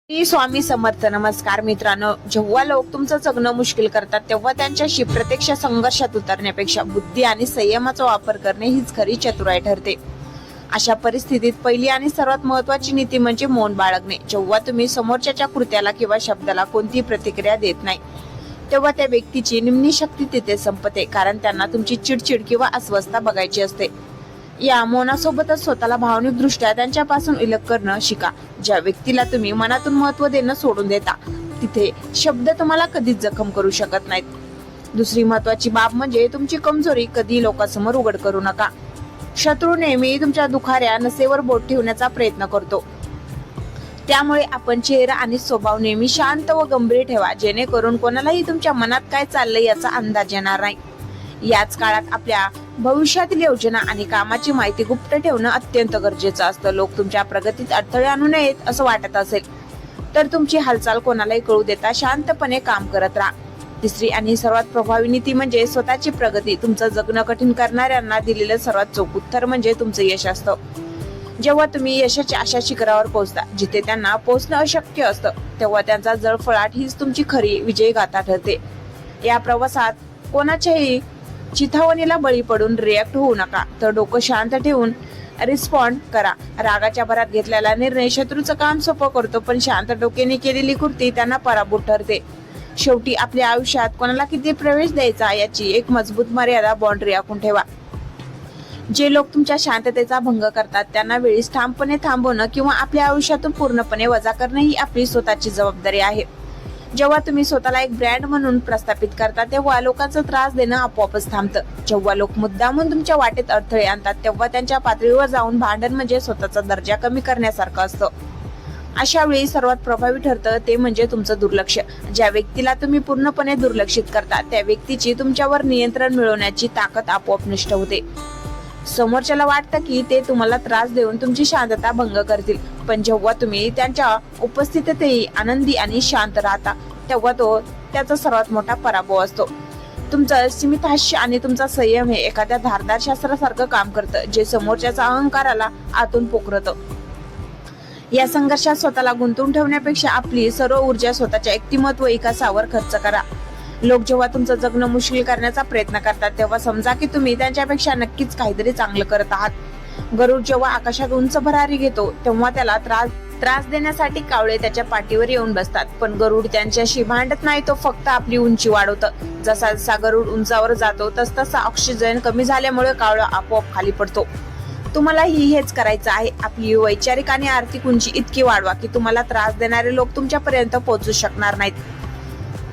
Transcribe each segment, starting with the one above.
श्री स्वामी समर्थ. नमस्कार मित्रांनो, जेव्हा लोक तुमचं जगणं मुश्किल करतात तेव्हा त्यांच्याशी प्रत्यक्ष संघर्षात उतरण्यापेक्षा बुद्धी आणि संयमाचा वापर करणे हीच खरी चतुराई ठरते. अशा परिस्थितीत पहिली आणि सर्वात महत्वाची नीती म्हणजे मौन बाळगणे. जेव्हा तुम्ही समोरच्याच्या कृत्याला किंवा शब्दाला कोणतीही प्रतिक्रिया देत नाही तेव्हा त्या व्यक्तीची निम्नी शक्ती तिथे संपते, कारण त्यांना तुमची चिडचिड किंवा अस्वस्थता बघायची असते. या मौनासोबतच स्वतःला भावनिक दृष्ट्या त्यांच्यापासून विलग करणं शिका. ज्या व्यक्तीला तुम्ही मनातून महत्व देणं सोडून देता तिथे शब्द तुम्हाला कधीच जखम करू शकत नाहीत. दुसरी महत्वाची बाब म्हणजे तुमची कमजोरी कधी लोकांसमोर उघड करू नका. शत्रू नेहमी तुमच्या दुखाऱ्या नसेवर बोट ठेवण्याचा प्रयत्न करतो, त्यामुळे आपण चेहरा आणि स्वभाव नेहमी शांत व गंभीर ठेवा, जेणेकरून कोणालाही तुमच्या मनात काय चाललंय याचा अंदाज येणार नाही. याच काळात आपल्या भविष्यातील योजना आणि कामाची माहिती गुप्त ठेवणं अत्यंत गरजेचं असतं. लोक तुमच्या प्रगतीत अडथळे आणू नयेत असं वाटत असेल तर तुमची हालचाल कोणालाही कळू देता शांतपणे काम करत राहा. तिसरी आणि सर्वात प्रभावी नीती म्हणजे स्वतःची प्रगती. तुमचं जगणं कठीण करणाऱ्यांना दिलेलं सर्वात चोख उत्तर म्हणजे तुमचं यश असतं. जेव्हा तुम्ही यशाच्या अशा शिखरावर पोहोचता जिथे त्यांना पोहोचणं अशक्य असतं तेव्हा त्यांचा जळफळाट हीच तुमची खरी विजय गाथा ठरते. या प्रवासात कोणाच्याही चिथावणीला बळी पडून रिॲक्ट होऊ नका, तर डोकं शांत ठेवून रिस्पॉन्ड करा. रागाच्या भरात घेतलेला निर्णय शत्रूचं काम सोपं करतो, पण शांत डोक्याने केलेली कृती त्यांना पराभूत ठरते. शेवटी आपल्या आयुष्यात कोणाला किती प्रवेश द्यायचा याची एक मजबूत मर्यादा बाउंड्री आखून ठेवा. जे लोक तुमच्या शांततेचा भंग करतात त्यांना वेळीच ठामपणे थांबवणं किंवा आपल्या आयुष्यातून पूर्णपणे वजा करणे ही आपली स्वतःची जबाबदारी आहे. जेव्हा तुम्ही स्वतःला एक ब्रँड म्हणून प्रस्थापित करता तेव्हा लोकांचा त्रास देणं आपोआपच थांबतं. जेव्हा लोक मुद्दामून तुमच्या वाटेत अडथळे आणतात तेव्हा त्यांच्या पातळीवर जाऊन भांडण म्हणजे स्वतःचा दर्जा कमी करण्यासारखं असतं. अशा वेळी सर्वात प्रभावी ठरतं ते म्हणजे तुमचं दुर्लक्ष. ज्या व्यक्तीला तुम्ही पूर्णपणे दुर्लक्षित करता त्या व्यक्तीची तुमच्यावर नियंत्रण मिळवण्याची ताकद आपोआप नष्ट होते. समोरच्याला वाटतं की ते तुम्हाला त्रास देऊन तुमची शांतता भंग करतील, पण जेव्हा तुम्ही त्यांच्या उपस्थितीतही आनंदी आणि शांत राहता तेव्हा तो त्याचा सर्वात मोठा पराभव असतो. तुमचं सीमित हास्य आणि तुमचा संयम हे एखाद्या धारदार शस्त्रासारखं काम करतं, जे समोरच्याचा अहंकाराला आतून पोखरतं. या संघर्षात स्वतःला गुंतवून ठेवण्यापेक्षा आपली सर्व ऊर्जा स्वतःच्या व्यक्तिमत्व विकासावर खर्च करा. लोक जेव्हा तुमचं जगणं मुश्किल करण्याचा प्रयत्न करतात तेव्हा समजा की तुम्ही त्यांच्यापेक्षा नक्कीच काहीतरी चांगलं करत आहात. गरुड जेव्हा आकाशात उंच भरारी घेतो तेव्हा त्याला त्रास देण्यासाठी कावळे त्याच्या पाठीवर येऊन बसतात, पण गरुड त्यांच्याशी भांडत नाही, तो फक्त आपली उंची वाढवतं. जसा जसा गरुड उंचावर जातो तसतसा ऑक्सिजन कमी झाल्यामुळे कावळा आपोआप खाली पडतो. तुम्हालाही हेच करायचं आहे. आपली वैचारिक आणि आर्थिक उंची इतकी वाढवा की तुम्हाला त्रास देणारे लोक तुमच्यापर्यंत पोहोचू शकणार नाहीत.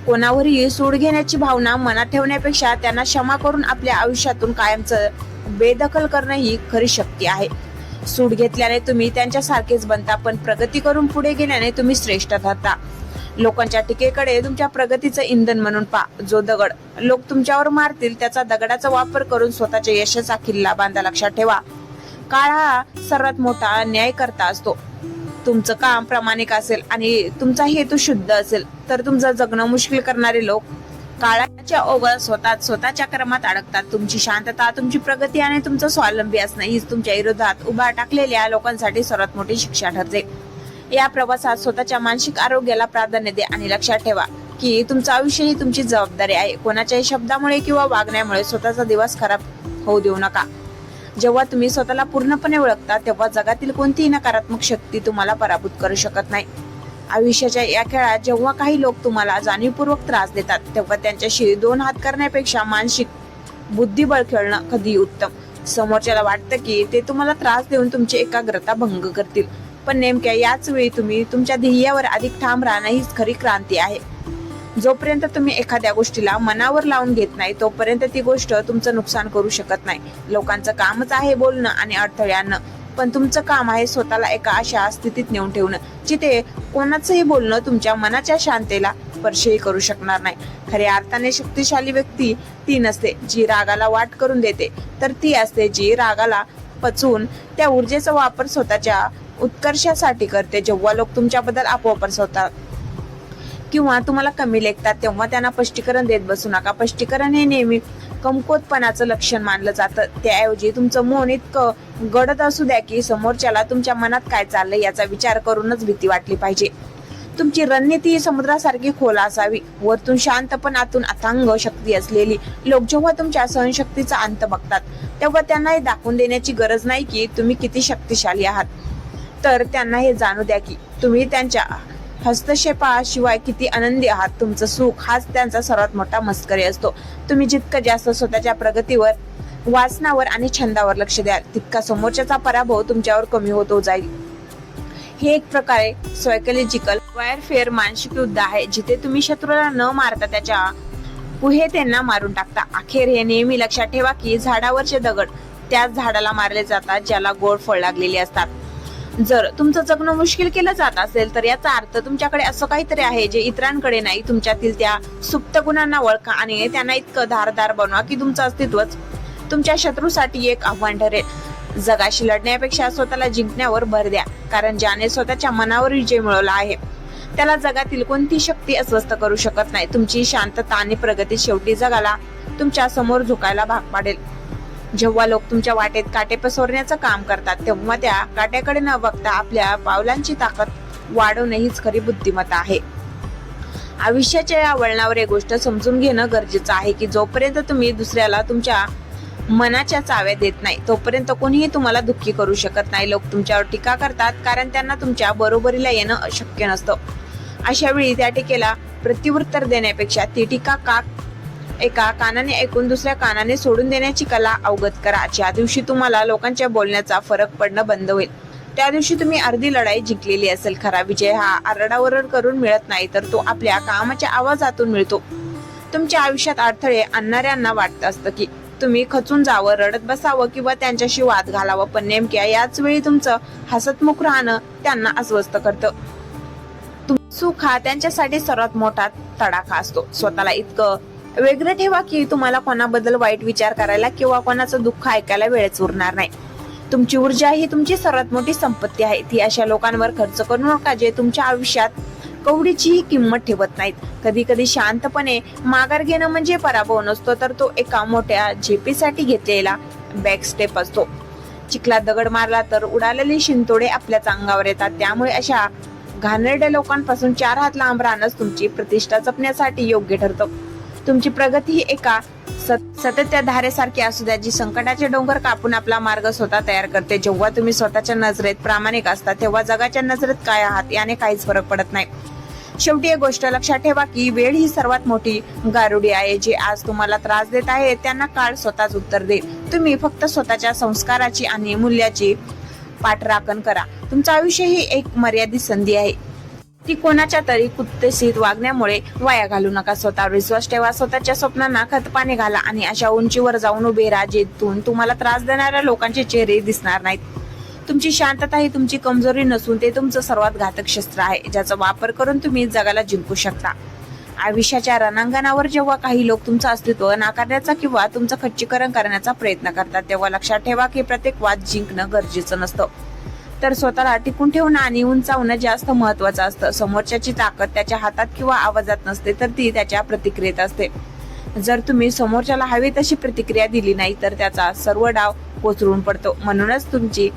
कोणावरही सूड घेण्याची भावना मनात ठेवण्यापेक्षा त्यांना क्षमा करून आपल्या आयुष्यातून कायमचं बेदखल करणं ही खरी शक्ती आहे. सूड घेतल्याने तुम्ही त्यांच्यासारखेच बनता, पण प्रगती करून पुढे गेल्याने तुम्ही श्रेष्ठ ठरता. लोकांच्या टीकेकडे तुमच्या प्रगतीचं इंधन म्हणून पहा. जो दगड लोक तुमच्यावर मारतील त्याचा दगडाचा वापर करून स्वतःच्या यशाचा किल्ला बांधा. लक्षात ठेवा, काळ हा सर्वात मोठा न्यायकर्ता असतो. तुमचं काम प्रामाणिक असेल आणि तुमचा हेतू शुद्ध असेल तर तुमचं जगणं मुश्किल करणारे लोक काळाच्या ओघात स्वतःच्या क्रमात अडकतात. तुमची शांतता, तुमची प्रगती आणि तुमचं स्वावलंबी असणं हीच तुमच्या विरोधात उभा टाकलेल्या लोकांसाठी सर्वात मोठी शिक्षा ठरते. या प्रवासात स्वतःच्या मानसिक आरोग्याला प्राधान्य द्या आणि लक्षात ठेवा की तुमचं आयुष्य ही तुमची जबाबदारी आहे. कोणाच्याही शब्दामुळे किंवा वागण्यामुळे स्वतःचा दिवस खराब होऊ देऊ नका. जेव्हा तुम्ही स्वतःला पूर्णपणे ओळखता तेव्हा जगातील कोणतीही नकारात्मक शक्ती तुम्हाला पराभूत करू शकत नाही. आयुष्याच्या या खेळात जेव्हा काही लोक तुम्हाला जाणीवपूर्वक त्रास देतात तेव्हा त्यांच्याशी दोन हात करण्यापेक्षा मानसिक बुद्धिबळ खेळणं कधी उत्तम. समोरच्याला वाटतं की ते तुम्हाला त्रास देऊन तुमची एकाग्रता भंग करतील, पण नेमक्या याच वेळी तुम्ही तुमच्या ध्येयावर अधिक ठाम राहणं हीच खरी क्रांती आहे. जोपर्यंत तुम्ही एखाद्या गोष्टीला मनावर लावून घेत नाही तोपर्यंत ती गोष्ट तुमचं नुकसान करू शकत नाही. लोकांचं कामच आहे बोलणं आणि अडथळे आणणं, पण तुमचं काम आहे स्वतःला एका अशा स्थितीत नेऊन ठेवणं जिथे कोणाचंही बोलणं तुमच्या मनाच्या शांततेला स्पर्शही करू शकणार नाही. खऱ्या अर्थाने शक्तिशाली व्यक्ती ती नसते जी रागाला वाट करून देते, तर ती असते जी रागाला पचवून त्या ऊर्जेचा वापर स्वतःच्या उत्कर्षासाठी करते. जेव्हा लोक तुमच्याबद्दल अपोपर होतात किंवा तुम्हाला कमी लेखतात तेव्हा त्यांना स्पष्टीकरण देत बसू नका. स्पष्टीकरण हे नेहमी कमकुवतपणाचं लक्षण मानलं जातं. त्याऐवजी तुमचं मौन इतकं गडद असू द्या की समोरच्याला तुमच्या मनात काय चाललंय याचा विचार करूनच भीती वाटली पाहिजे. तुमची रणनीती ही समुद्रासारखी खोल असावी, वरतून शांत पण आतून अथांग शक्ती असलेली. लोक जेव्हा तुमच्या सहनशक्तीचा अंत बघतात तेव्हा त्यांना हे दाखवून देण्याची गरज नाही की तुम्ही किती शक्तिशाली आहात, तर त्यांना हे जाणू द्या की तुम्ही त्यांच्या हस्तक्षेपाशिवाय किती आनंदी आहात. तुमचं सुख हाच त्यांचा सर्वात मोठा मस्करी असतो. तुम्ही जितकं जास्त स्वतःच्या प्रगतीवर, वाचनावर आणि छंदावर लक्ष द्याल तितका समोरच्याचा पराभव तुमच्यावर कमी होतो जाईल. हे एक प्रकारे सायकोलॉजिकल वॉरफेअर मानसिक युद्ध आहे, जिथे तुम्ही शत्रूला न मारता त्याच्या पुढे त्यांना मारून टाकता. अखेर हे नेहमी लक्षात ठेवा की झाडावरचे दगड त्याच झाडाला मारले जातात ज्याला गोड फळ लागलेली असतात. जर तुमचं जगणं मुश्किल केलं जात असेल तर याचा अर्थ तुमच्याकडे असं काहीतरी आहे जे इतरांकडे नाही. तुमच्यातील त्या सुप्त गुणांना ओळखा आणि त्यांना इतकं धारदार बनवा की तुमचं अस्तित्वच तुमच्या शत्रूसाठी एक आव्हान ठरेल. जगाशी लढण्यापेक्षा स्वतःला जिंकण्यावर भर द्या, कारण ज्याने स्वतःच्या मनावर विजय मिळवला आहे त्याला जगातील कोणती शक्ती अस्वस्थ करू शकत नाही. तुमची शांतता आणि प्रगती शेवटी जगाला तुमच्या समोर झुकायला भाग पाडेल. जेव्हा लोक तुमच्या वाटेत काटे पसरण्याचं काम करतात तेव्हा त्या काट्याकडे न बघता आपल्या पावलांची ताकद वाढवणे हीच खरी बुद्धिमत्ता आहे. आयुष्याच्या या वळणावर एक गोष्ट समजून घेणं गरजेचं आहे की जोपर्यंत तुम्ही दुसऱ्याला तुमच्या मनाच्या चाव्या देत नाही तोपर्यंत कोणीही तुम्हाला दुःखी करू शकत नाही. लोक तुमच्यावर टीका करतात कारण त्यांना तुमच्या बरोबरीला येणं अशक्य नसतं. अशा वेळी त्या टीकेला प्रत्युत्तर देण्यापेक्षा ती टीका एका कानाने ऐकून दुसऱ्या कानाने सोडून देण्याची कला अवगत करा. ज्या दिवशी तुम्हाला लोकांच्या बोलण्याचा फरक पडणं बंद होईल त्या दिवशी तुम्ही अर्धी लढाई जिंकलेली असेल. खरा विजय हा आरडाओरड करून मिळत नाही, तर तो आपल्या कामाच्या आवाजातून मिळतो. तुमच्या आयुष्यात अडथळे आणणाऱ्यांना वाटत असतं की तुम्ही खचून जावं, रडत बसावं किंवा त्यांच्याशी वाद घालावं, पण नेमक्या याच वेळी तुमचं हसतमुख राहणं त्यांना अस्वस्थ करतं. सुख हा त्यांच्यासाठी सर्वात मोठा तडाखा असतो. स्वतःला इतकं वेगळं ठेवा की तुम्हाला कोणाबद्दल वाईट विचार करायला किंवा कोणाचं दुःख ऐकायला वेळच उरणार नाही. तुमची ऊर्जा ही तुमची सर्वात मोठी संपत्ती आहे. ती अशा लोकांवर खर्च करू नका जे तुमच्या आयुष्यात कवडीची किंमत ठेवत नाहीत. कधी कधी शांतपणे माघार घेणं म्हणजे पराभव नसतो, तर तो एका मोठ्या झेपेसाठी घेतलेला बॅक स्टेप असतो. चिखलात दगड मारला तर उडालेली शिंतोडे आपल्याच अंगावर येतात. त्यामुळे अशा घाणेरड्या लोकांपासून 4 हात लांब राहणंच तुमची प्रतिष्ठा जपण्यासाठी योग्य ठरतं. तुमची प्रगती ही एका सततच्या धारेसारखी असू द्या जी संकटाचे डोंगर कापून आपला मार्ग स्वतः तयार करते. जेव्हा तुम्ही स्वतःच्या नजरेत प्रामाणिक असता तेव्हा जगाच्या नजरेत काय आहात याने काहीच फरक पडत नाही. शेवटी एक गोष्ट लक्षात ठेवा की वेळ ही सर्वात मोठी गारुडी आहे. जे आज तुम्हाला त्रास देत आहे त्यांना काळ स्वतःच उत्तर देईल. तुम्ही फक्त स्वतःच्या संस्काराची आणि मूल्याची पाठराखण करा. तुमचं आयुष्य ही एक मर्यादित संधी आहे, ती कोणाच्या तरी कुत्तेशीर वागण्यामुळे वाया घालू नका. स्वतःवर विश्वास ठेवा, स्वतःच्या स्वप्नांना खतपाणी घाला आणि अशा उंचीवर जाऊन उभे राहा जेथून तुम्हाला त्रास देणाऱ्या लोकांचे चेहरे दिसणार नाहीत. तुमची शांतता ही तुमची कमजोरी नसून ते तुमचं सर्वात घातक शस्त्र आहे, ज्याचा वापर करून तुम्ही जगाला जिंकू शकता. आयुष्याच्या रणांगणावर जेव्हा काही लोक तुमचं अस्तित्व नाकारण्याचा किंवा तुमचं खच्चीकरण करण्याचा प्रयत्न करतात तेव्हा लक्षात ठेवा की प्रत्येक वाद जिंकणं गरजेचं नसतं, तर स्वतःला टिकून ठेवणं आणि उंचावणं जास्त महत्वाचं असतं. समोरच्याची ताकद त्याच्या हातात किंवा आवाजात नसते, तर ती त्याच्या प्रतिक्रियेत असते. जर तुम्ही समोरच्याला हवी तशी प्रतिक्रिया दिली नाही तर त्याचा सर्व डाव कोसळून पडतो. म्हणूनच तुमची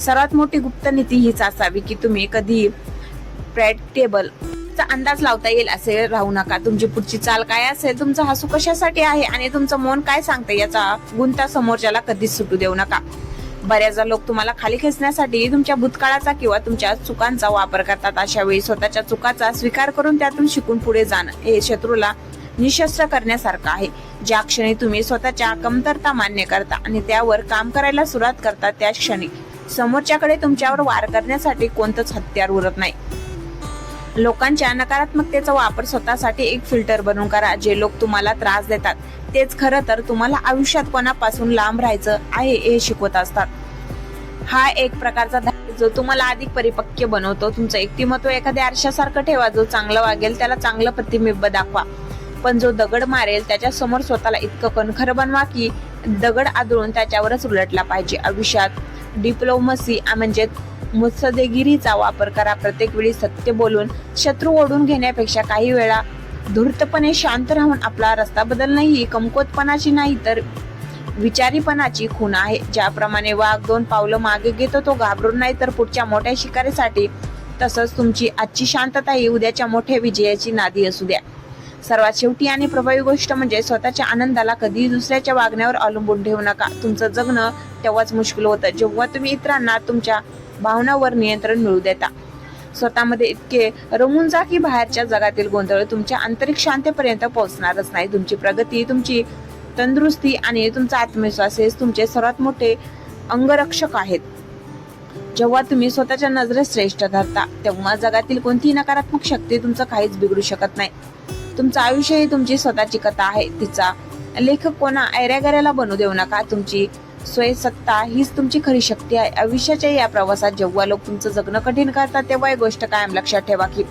सर्वात मोठी गुप्त नीती हीच असावी की तुम्ही कधी प्रेडिक्टेबल चा अंदाज लावता येईल असे राहू नका. तुमची पुढची चाल काय असेल, तुमचं हसू कशासाठी आहे आणि तुमचं मौन काय सांगते याचा गुंता समोरच्याला कधीच सुटू देऊ नका. बऱ्याचदा लोक तुम्हाला खाली खेचण्यासाठी तुमच्या भूतकाळाचा किंवा तुमच्या चुकांचा वापर करतात. अशा वेळी स्वतःच्या चुकाचा स्वीकार करून त्यातून शिकून पुढे जाणं हे शत्रूला निशस्त्र करण्यासारखं आहे. ज्या क्षणी तुम्ही स्वतःच्या कमतरता मान्य करता आणि त्यावर काम करायला सुरुवात करता त्याच क्षणी समोरच्याकडे तुमच्यावर वार करण्यासाठी कोणतंच हत्यार उरत नाही. लोकांच्या नकारात्मकतेचा वापर स्वतःसाठी एक फिल्टर बनवून करा. जे लोक तुम्हाला त्रास देतात तेच खरं तर तुम्हाला आयुष्यात कोणापासून लांब राहायचं आहे हे शिकवत असतात. हा एक प्रकारचा धडा जो तुम्हाला अधिक परिपक्व बनवतो. तुमचं व्यक्तिमत्व एखाद्या आरशासारखं ठेवा. जो चांगलं वागेल त्याला चांगलं प्रतिबिंब दाखवा, पण जो दगड मारेल त्याच्या समोर स्वतःला इतकं कणखर बनवा की दगड आदळून त्याच्यावरच उलटला पाहिजे. आयुष्यात डिप्लोमसी म्हणजे मुत्सद्देगिरीचा वापर करा. प्रत्येक वेळी सत्य बोलून शत्रू ओढून घेण्यापेक्षा काही वेळा धूर्तपणे शांत राहून आपला रस्ता बदलणं ही कमकुवतपणाची नाही तर विचारीपणाची खूण आहे. ज्याप्रमाणे वाघ 2 पावलं मागे घेतो तो घाबरून नाही तर पुढच्या मोठ्या शिकारीसाठी तसंच तुमची आजची शांतता ही उद्याच्या मोठ्या विजयाची नादी असू द्या. सर्वात शेवटी आणि प्रभावी गोष्ट म्हणजे स्वतःच्या आनंदाला कधीही दुसऱ्याच्या वागण्यावर अवलंबून ठेवू नका. तुमचं जगणं तेव्हाच मुश्किल होतं जेव्हा तुम्ही इतरांना तुमच्या भावनांवर नियंत्रण मिळवू देता. स्वतःमध्ये इतके रमून जा की बाहेरच्या जगातील गोंधळ तुमच्या आंतरिक शांततेपर्यंत पोहोचणारच नाही. तुमची प्रगती, तुमची तंदुरुस्ती आणि तुमचा आत्मविश्वास हे तुमचे सर्वात मोठे अंगरक्षक आहेत. जेव्हा तुम्ही स्वतःच्या नजरेत श्रेष्ठ ठरता तेव्हा जगातील कोणतीही नकारात्मक शक्ती तुमचं काहीच बिघडू शकत नाही. तुमचं आयुष्य ही तुमची स्वतःची कथा आहे. तिचा लेखक कोणा ऐऱ्यागऱ्याला बनवू देऊ नका. तुमची स्वयंसत्ता हीच तुमची खरी शक्ती आहे. आयुष्याच्या या प्रवासात जेव्हा लोक तुमचं जगणं कठीण करतात तेव्हा एक गोष्ट कायम लक्षात ठेवा की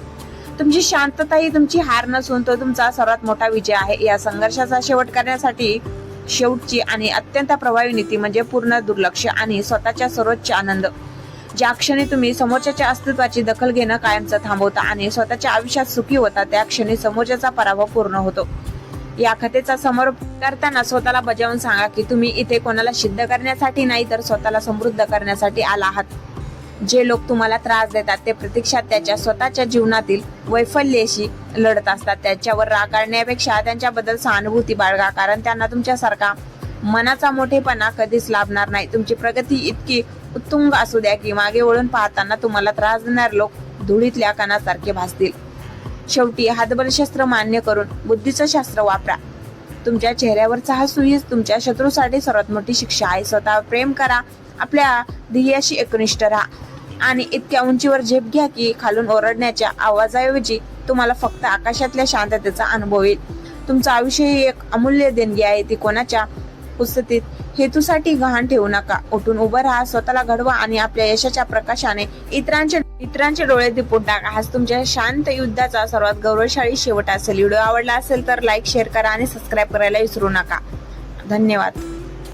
तुमची शांतता ही तुमची हार नसून तो तुमचा सर्वात मोठा विजय आहे. या संघर्षाचा शेवट करण्यासाठी शेवटची आणि अत्यंत प्रभावी नीती म्हणजे पूर्ण दुर्लक्ष आणि स्वतःच्या सर्वोच्च आनंद. ज्या क्षणी तुम्ही समोरच्याच्या अस्तित्वाची दखल घेणं कायमचं थांबवता आणि स्वतःच्या आयुष्यात सुखी होता त्या क्षणी समोरच्याचा पराभव पूर्ण होतो. या कथेचा समारोप करताना स्वतःला बजावून सांगा की तुम्ही इथे कोणाला सिद्ध करण्यासाठी नाही तर स्वतःला समृद्ध करण्यासाठी आला आहात. जे लोक तुम्हाला त्रास देतात ते प्रत्यक्षात त्याच्या स्वतःच्या जीवनातील वैफल्याशी लढत असतात. त्याच्यावर राग काढण्यापेक्षा त्यांच्याबद्दल सहानुभूती बाळगा, कारण त्यांना तुमच्यासारखा मनाचा मोठेपणा कधीच लाभणार नाही. तुमची प्रगती इतकी उत्तुंग असू द्या की मागे वळून पाहताना तुम्हाला त्रास देणारे लोक धुळीतल्या कणासारखे भासतील. शेवटी हातबलशास्त्र मान्य करून बुद्धीचं शास्त्र वापरा. तुमच्या चेहऱ्यावरचा हसू हीच तुमच्या शत्रूसाठी सर्वात मोठी शिक्षा आहे. स्वतःवर प्रेम करा, आपल्या ध्येयाशी एकनिष्ठ राहा आणि इतक्या उंचीवर झेप घ्या की खालून ओरडण्याच्या आवाजाऐवजी तुम्हाला फक्त आकाशातल्या शांततेचा अनुभव येईल. तुमचं आयुष्य ही एक अमूल्य देणगी आहे. ती कोणाच्या पुस्तकीत हेतूसाठी गहाण ठेवू नका. उठून उभं राहा, स्वतःला घडवा आणि आपल्या यशाच्या प्रकाशाने इतरांचे डोळे दिपून टाका. हाच तुमच्या शांत युद्धाचा सर्वात गौरवशाली शेवट असेल. व्हिडिओ आवडला असेल तर लाईक, शेअर करा आणि सबस्क्राईब करायला विसरू नका. धन्यवाद.